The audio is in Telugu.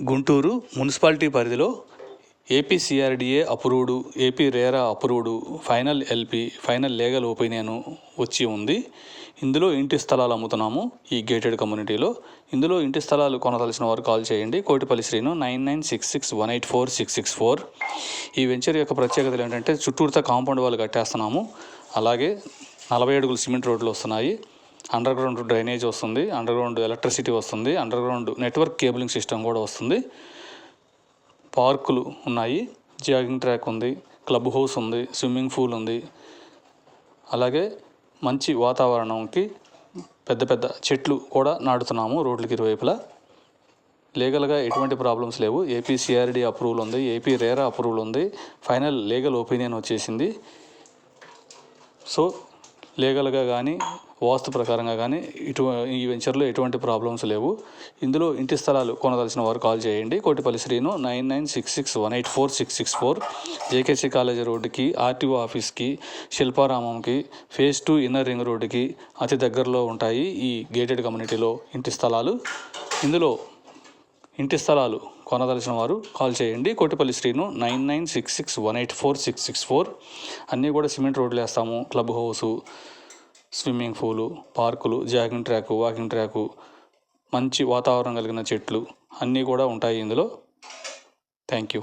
గుంటూరు మున్సిపాలిటీ పరిధిలో AP CRDA approved, AP RERA approved, final LP, final legal opinion వచ్చి ఉంది. ఇందులో ఇంటి స్థలాలు అమ్ముతున్నాము ఈ గేటెడ్ కమ్యూనిటీలో. ఇందులో ఇంటి స్థలాలు కొనదలసిన వారు కాల్ చేయండి. కోటిపల్లి శ్రీను 9966184664. ఈ వెంచర్ యొక్క ప్రత్యేకతలు ఏంటంటే చుట్టూరుతా కాంపౌండ్ వాళ్ళు కట్టేస్తున్నాము. అలాగే 40 అడుగులు సిమెంట్ రోడ్లు వస్తున్నాయి. అండర్ గ్రౌండ్ డ్రైనేజ్ వస్తుంది, అండర్ గ్రౌండ్ ఎలక్ట్రిసిటీ వస్తుంది, under ground network cabling system కూడా వస్తుంది. పార్కులు ఉన్నాయి, జాగింగ్ ట్రాక్ ఉంది, క్లబ్ హౌస్ ఉంది, స్విమ్మింగ్ పూల్ ఉంది. అలాగే మంచి వాతావరణంకి పెద్ద పెద్ద చెట్లు కూడా నాటుతున్నాము రోడ్లకి ఇరువైపులా. లీగల్గా ఎటువంటి ప్రాబ్లమ్స్ లేవు. ఏపీ సిఆర్డి అప్రూవల్ ఉంది, ఏపీ రేరా అప్రూవల్ ఉంది, ఫైనల్ లీగల్ ఒపీనియన్ వచ్చేసింది. సో లీగల్గా కానీ వాస్తు ప్రకారంగా కానీ ఈ వెంచర్లో ఎటువంటి ప్రాబ్లమ్స్ లేవు. ఇందులో ఇంటి స్థలాలు కొనదలసిన వారు కాల్ చేయండి. కోటిపల్లి శ్రీను 9966184664. జేకేసీ కాలేజీ రోడ్డుకి, ఆర్టీఓ ఆఫీస్కి, శిల్పారామంకి, ఫేజ్ 2 ఇన్నర్ రింగ్ రోడ్డుకి అతి దగ్గరలో ఉంటాయి ఈ గేటెడ్ కమ్యూనిటీలో ఇంటి స్థలాలు. ఇందులో ఇంటి స్థలాలు కొనదలసిన వారు కాల్ చేయండి. కోటిపల్లి శ్రీను 9966184664. అన్నీ కూడా సిమెంట్ రోడ్లు వేస్తాము. క్లబ్ హౌసు, స్విమ్మింగ్ పూలు, పార్కులు, జాగింగ్ ట్రాకు, వాకింగ్ ట్రాకు, మంచి వాతావరణం కలిగిన చెట్లు అన్నీ కూడా ఉంటాయి ఇందులో. Thank you.